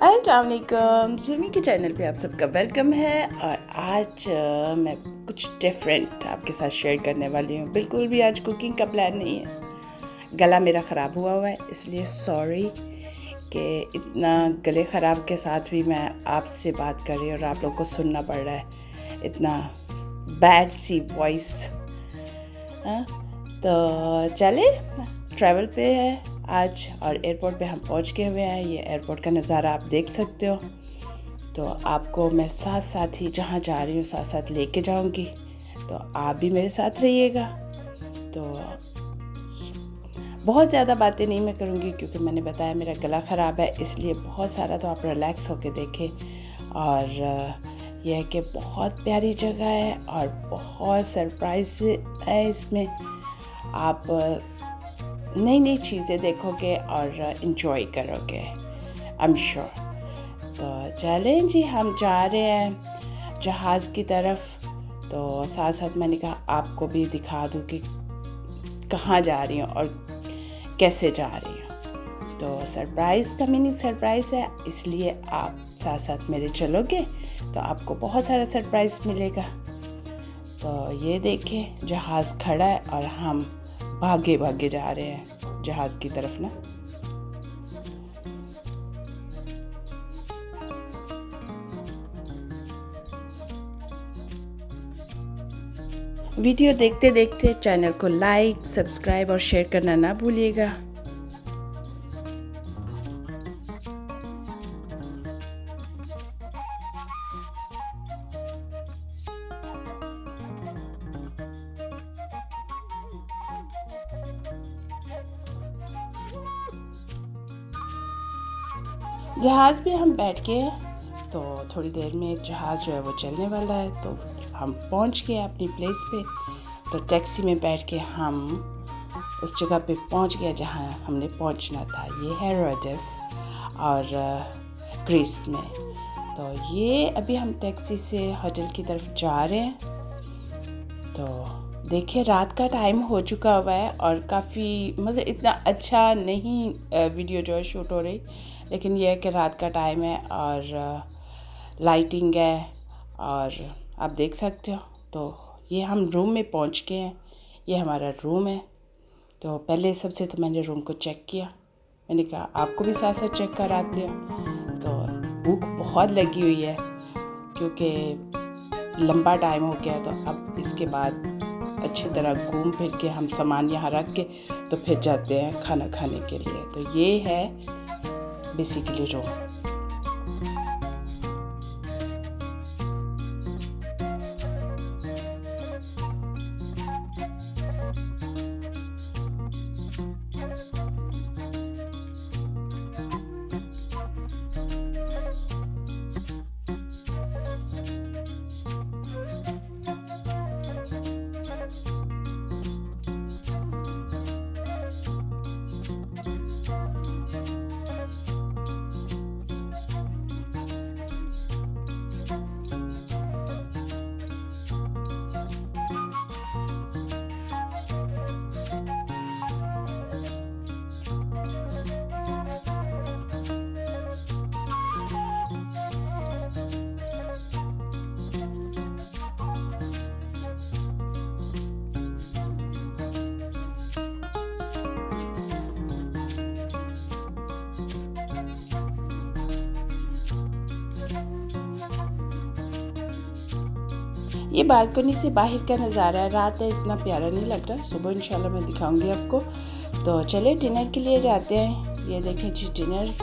अस्सलाम वालेकुम, ज़ूमी के चैनल पे आप सबका वेलकम है। और आज मैं कुछ डिफरेंट आपके साथ शेयर करने वाली हूँ। बिल्कुल भी आज कुकिंग का प्लान नहीं है। गला मेरा ख़राब हुआ है, इसलिए सॉरी कि इतना गले ख़राब के साथ भी मैं आपसे बात कर रही हूँ और आप लोग को सुनना पड़ रहा है इतना बैड सी वॉइस। तो चले ट्रैवल पे है आज और एयरपोर्ट पे हम पहुंच गए हुए हैं। ये एयरपोर्ट का नज़ारा आप देख सकते हो। तो आपको मैं साथ साथ ही जहाँ जा रही हूँ साथ साथ लेके जाऊँगी, तो आप भी मेरे साथ रहिएगा। तो बहुत ज़्यादा बातें नहीं मैं करूँगी क्योंकि मैंने बताया मेरा गला ख़राब है, इसलिए बहुत सारा तो आप रिलैक्स होके देखें। और यह है कि बहुत प्यारी जगह है और बहुत सरप्राइज है इसमें। आप नई नई चीज़ें देखोगे और इन्जॉय करोगे, आई एम श्योर। तो चलें जी, हम जा रहे हैं जहाज़ की तरफ। तो साथ साथ मैंने कहा आपको भी दिखा दूँ कि कहाँ जा रही हूँ और कैसे जा रही हूँ। तो सरप्राइज़ का मीनिंग सरप्राइज़ है, इसलिए आप साथ साथ मेरे चलोगे तो आपको बहुत सारा सरप्राइज़ मिलेगा। तो ये देखें जहाज़ खड़ा है और हम भागे भागे जा रहे हैं जहाज़ की तरफ ना। वीडियो देखते देखते चैनल को लाइक, सब्सक्राइब और शेयर करना ना भूलिएगा। जहाज़ पे हम बैठ गए, तो थोड़ी देर में जहाज़ जो है वो चलने वाला है। तो हम पहुंच गए अपनी प्लेस पे। तो टैक्सी में बैठ के हम उस जगह पे पहुंच गए जहां हमने पहुंचना था। ये है रोड्स और ग्रीस में। तो ये अभी हम टैक्सी से होटल की तरफ जा रहे हैं। तो देखिए रात का टाइम हो चुका हुआ है और काफ़ी मतलब इतना अच्छा नहीं वीडियो जो है शूट हो रही, लेकिन यह है कि रात का टाइम है और लाइटिंग है और आप देख सकते हो। तो ये हम रूम में पहुंच गए हैं। ये हमारा रूम है। तो पहले सबसे तो मैंने रूम को चेक किया। मैंने कहा आपको भी साथ साथ चेक कराते हो। तो भूख बहुत लगी हुई है क्योंकि लंबा टाइम हो गया। तो अब इसके बाद अच्छी तरह घूम फिर के हम सामान यहाँ रख के तो फिर जाते हैं खाना खाने के लिए। तो ये है बेसिकली रूम। ये बालकनी से बाहर का नज़ारा है। रात है, इतना प्यारा नहीं लग रहा। सुबह इंशाल्लाह मैं दिखाऊंगी आपको। तो चले डिनर के लिए जाते हैं। ये देखें जी, डिनर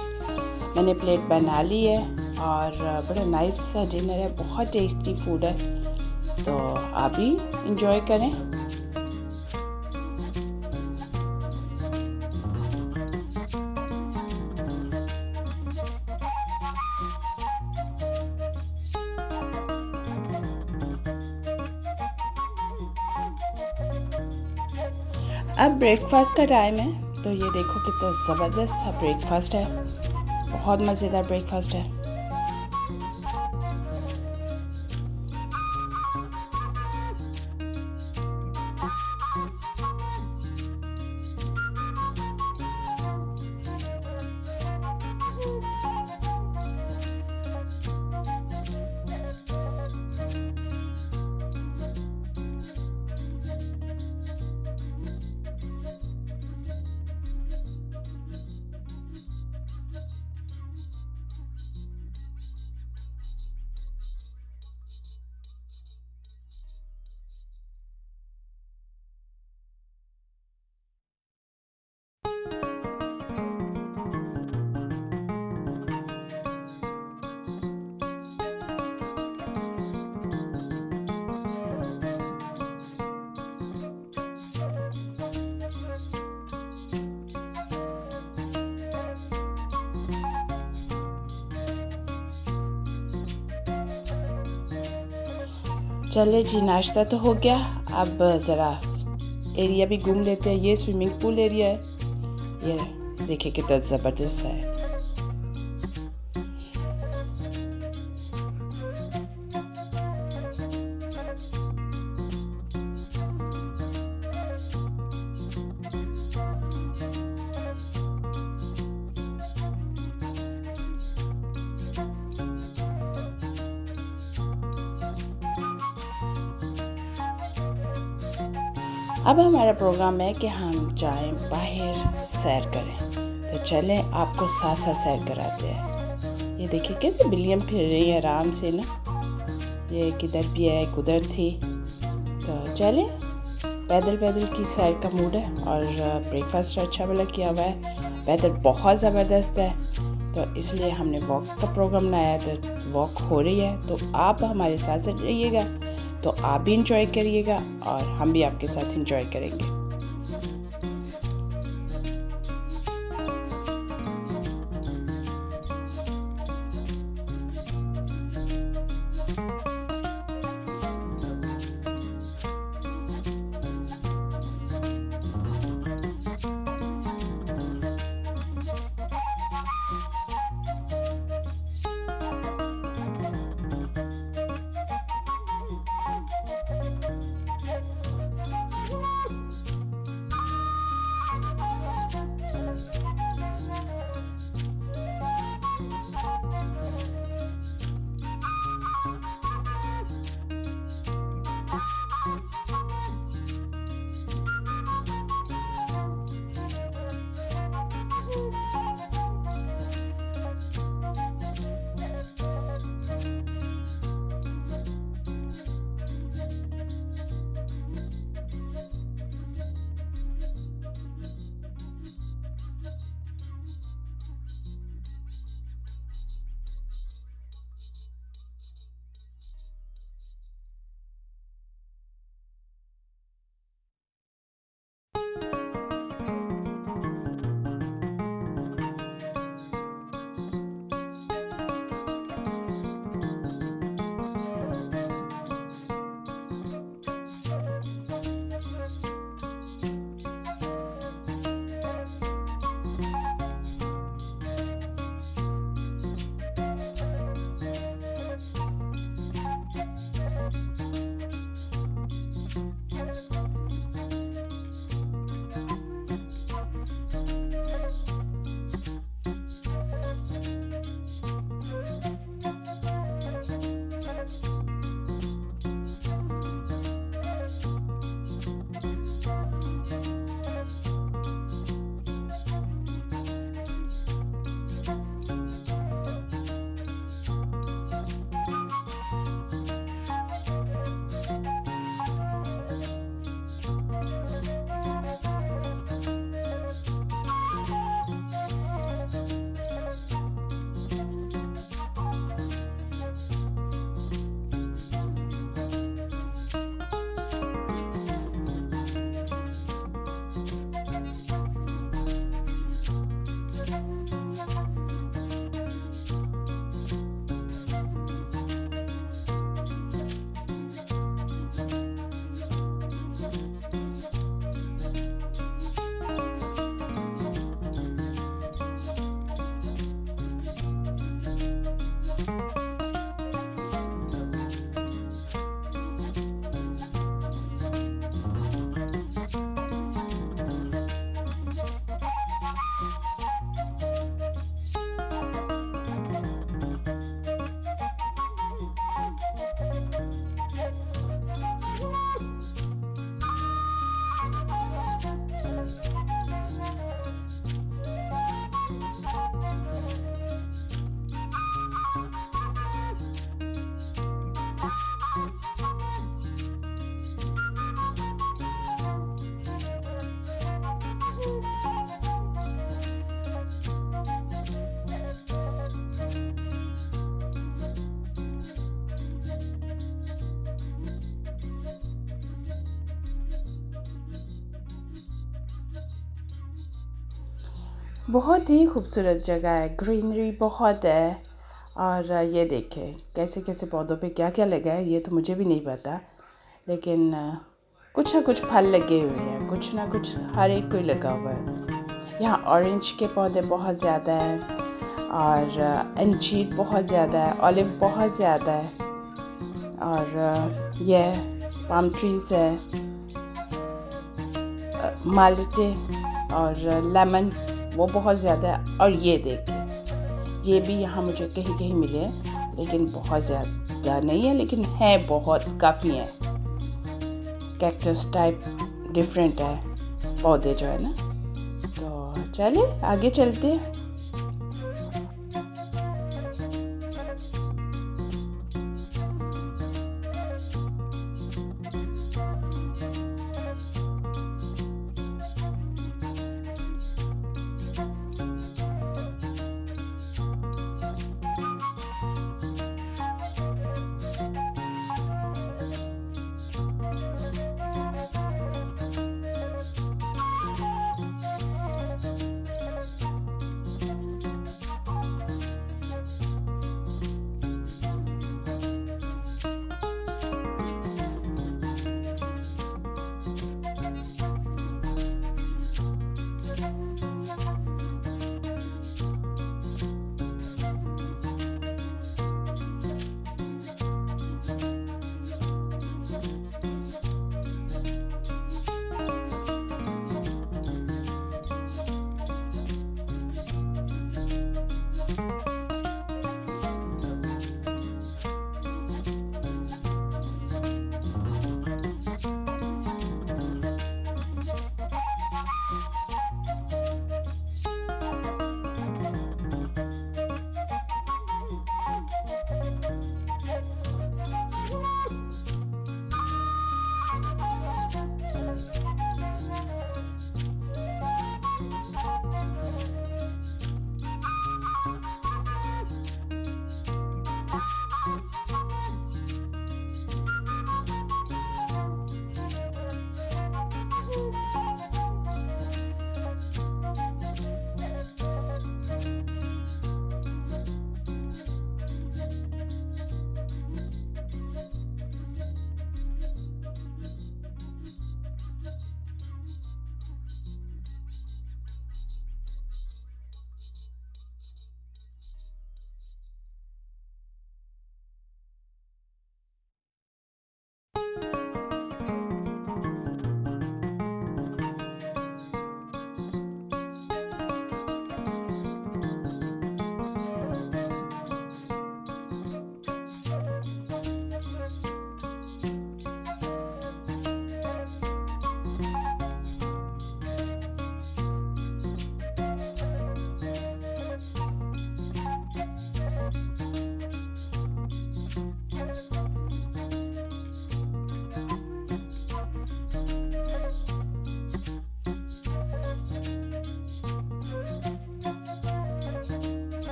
मैंने प्लेट बना ली है और बड़ा नाइस सा डिनर है, बहुत टेस्टी फूड है। तो आप भी इंजॉय करें। अब ब्रेकफास्ट का टाइम है। तो ये देखो कितना ज़बरदस्त सा ब्रेकफास्ट है, बहुत मज़ेदार ब्रेकफास्ट है। चले जी, नाश्ता तो हो गया। अब ज़रा एरिया भी घूम लेते हैं। ये स्विमिंग पूल एरिया है, ये देखिए कितना ज़बरदस्त है। अब हमारा प्रोग्राम है कि हम जाएं बाहर सैर करें, तो चलें आपको साथ साथ सैर कराते हैं। ये देखिए कैसे बिल्लियाँ फिर रही है आराम से ना, ये किधर भी है उधर थी। तो चलें, पैदल पैदल की सैर का मूड है और ब्रेकफास्ट अच्छा वाला किया हुआ है। वेदर बहुत ज़बरदस्त है, तो इसलिए हमने वॉक का प्रोग्राम बनाया है। तो वॉक हो रही है, तो आप हमारे साथ साथ रहिएगा, तो आप भी इंजॉय करिएगा और हम भी आपके साथ इंजॉय करेंगे। बहुत ही खूबसूरत जगह है, ग्रीनरी बहुत है और ये देखें कैसे कैसे पौधों पे क्या क्या लगा है, ये तो मुझे भी नहीं पता, लेकिन कुछ ना कुछ फल लगे हुए हैं, कुछ ना कुछ हर एक कोई लगा हुआ है। यहाँ ऑरेंज के पौधे बहुत ज़्यादा हैं और अंजीर बहुत ज़्यादा है, ऑलिव बहुत ज़्यादा है, और यह पाम ट्रीज़ है, माल्टे और लेमन वो बहुत ज़्यादा है। और ये देखें, ये भी यहाँ मुझे कहीं कहीं मिले हैं, लेकिन बहुत ज़्यादा नहीं है, लेकिन है बहुत काफ़ी हैं। कैक्टस टाइप डिफरेंट है पौधे जो है ना। तो चलिए आगे चलते हैं।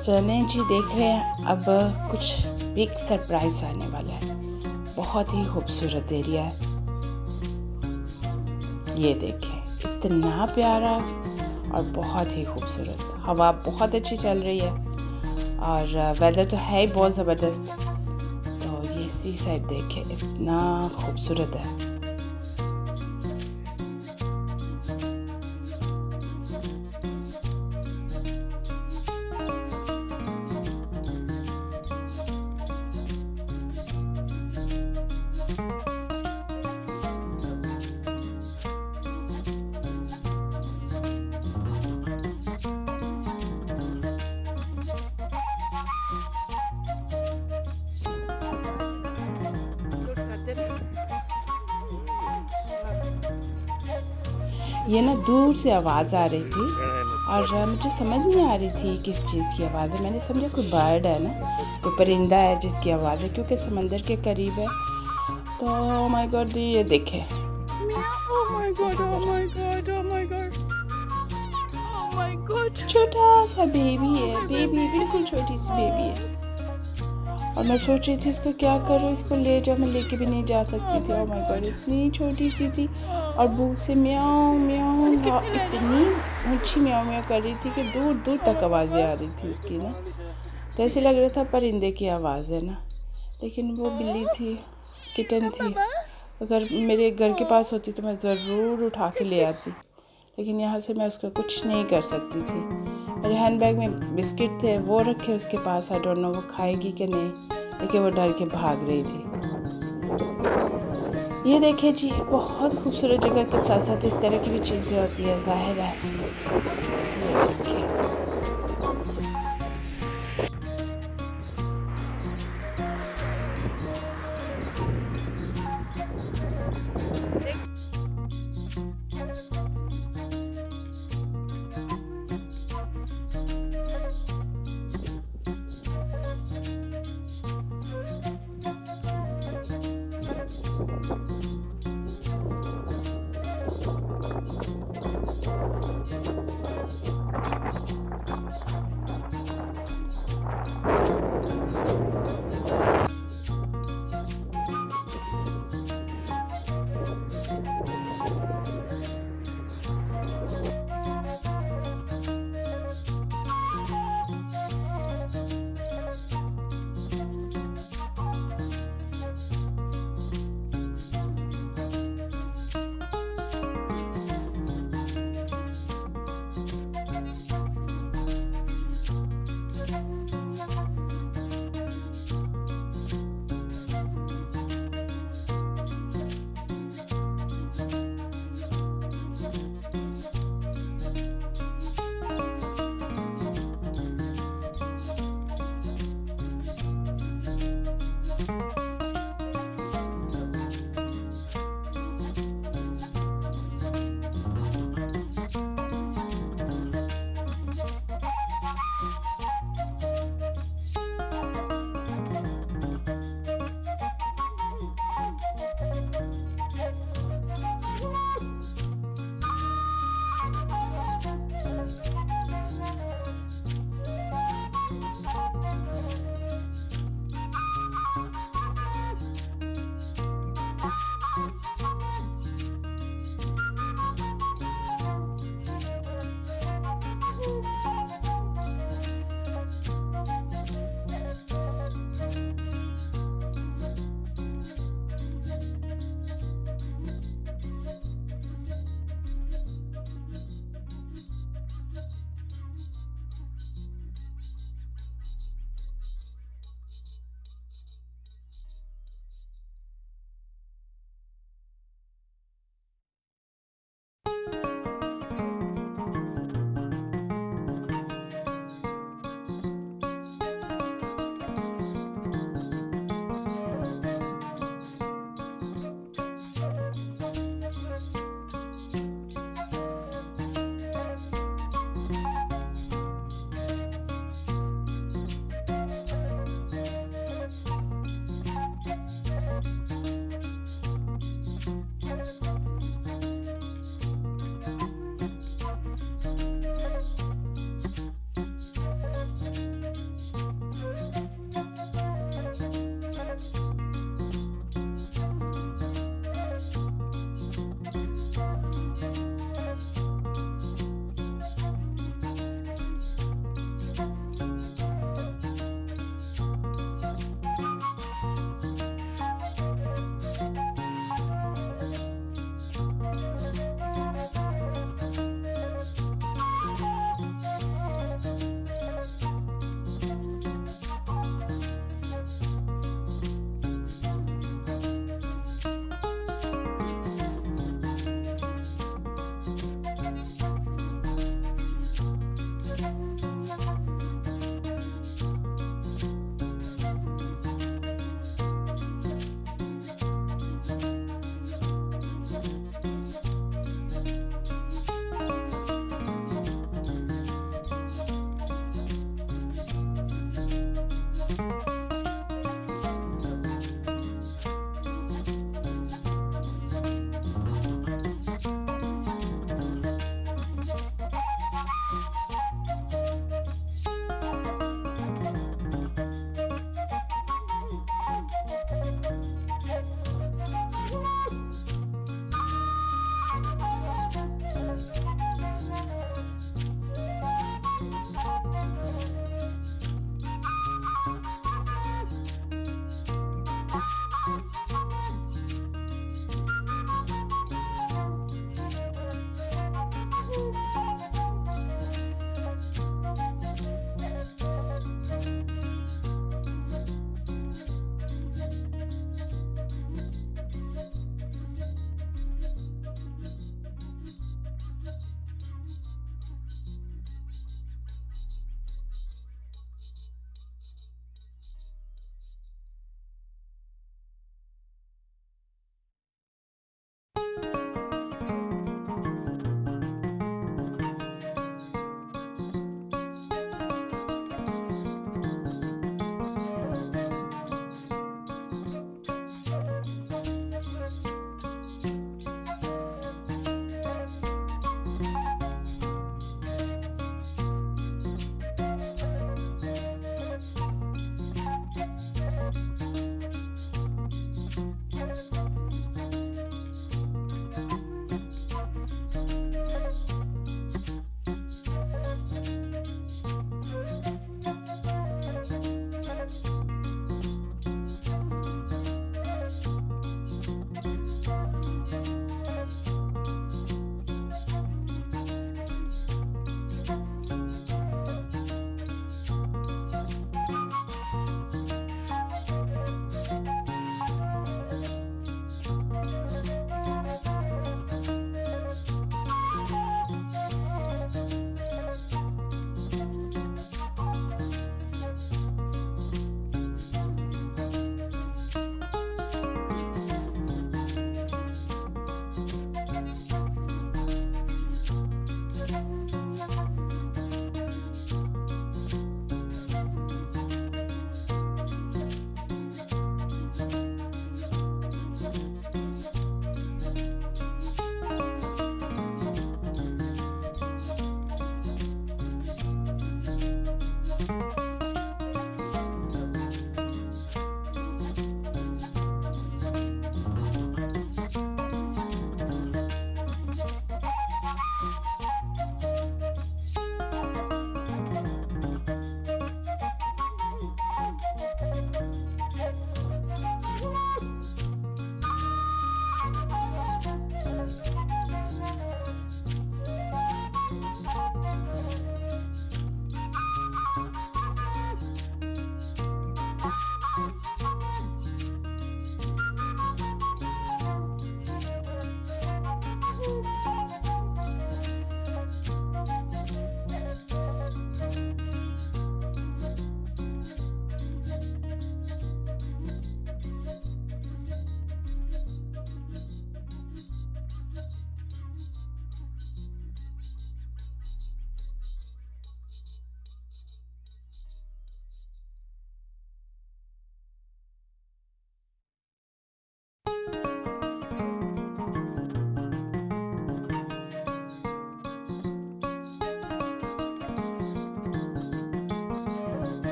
चलें जी, देख रहे हैं अब कुछ बिग सरप्राइज आने वाला है। बहुत ही खूबसूरत एरिया है, ये देखें इतना प्यारा और बहुत ही खूबसूरत। हवा बहुत अच्छी चल रही है और वेदर तो है ही बहुत ज़बरदस्त। तो ये सी साइड देखें इतना खूबसूरत है। ये ना दूर से आवाज़ आ रही थी और मुझे समझ नहीं आ रही थी किस चीज़ की आवाज़ है। मैंने समझा कोई बर्ड है ना, कोई परिंदा है जिसकी आवाज़ है, क्योंकि समंदर के करीब है। तो माय गॉड, ये देखें my god, oh my god, oh my god, oh my god. छोटा सा बेबी है, बेबी बिल्कुल छोटी सी बेबी है। और मैं सोच रही थी इसको क्या करूँ, इसको ले जाओ, मैं लेके भी नहीं जा सकती थी। ओह माय गॉड, इतनी छोटी सी थी और भूख से म्याऊं म्याऊं इतनी ऊंची म्याऊं म्याऊं कर रही थी कि दूर दूर तक आवाज़ें आ रही थी उसकी ना। तो ऐसे लग रहा था परिंदे की आवाज़ है ना, लेकिन वो बिल्ली थी, किटन थी। अगर मेरे घर के पास होती तो मैं ज़रूर उठा के ले आती, लेकिन यहाँ से मैं उसका कुछ नहीं कर सकती थी। मेरे हैंडबैग में बिस्किट थे, वो रखे उसके पास। आई डोंट नो वो खाएगी कि नहीं, लेकिन वो डर के भाग रही थी। ये देखिए जी, बहुत खूबसूरत जगह के साथ साथ इस तरह की भी चीज़ें होती है, जाहिर है। ये देखिए,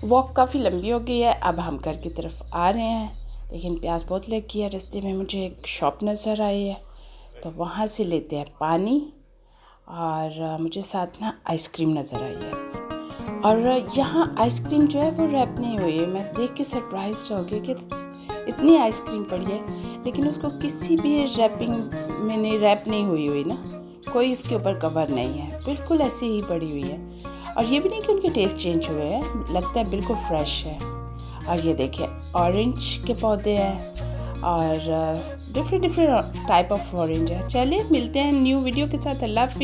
वॉक काफ़ी लंबी हो गई है, अब हम घर की तरफ आ रहे हैं, लेकिन प्यास बहुत लगी है। रास्ते में मुझे एक शॉप नज़र आई है, तो वहाँ से लेते हैं पानी, और मुझे साथ ना आइसक्रीम नज़र आई है। और यहाँ आइसक्रीम जो है वो रैप नहीं हुई है। मैं देख के सरप्राइज हो गई कि इतनी आइसक्रीम पड़ी है, लेकिन उसको किसी भी रैपिंग में नहीं, रैप नहीं हुई ना, कोई इसके ऊपर कवर नहीं है, बिल्कुल ऐसी ही पड़ी हुई है। और ये भी नहीं कि उनके टेस्ट चेंज हुए हैं, लगता है बिल्कुल फ्रेश है। और ये देखिए ऑरेंज के पौधे हैं और डिफरेंट टाइप ऑफ ऑरेंज है। चलिए मिलते हैं न्यू वीडियो के साथ। अल्लाह हाफिज़।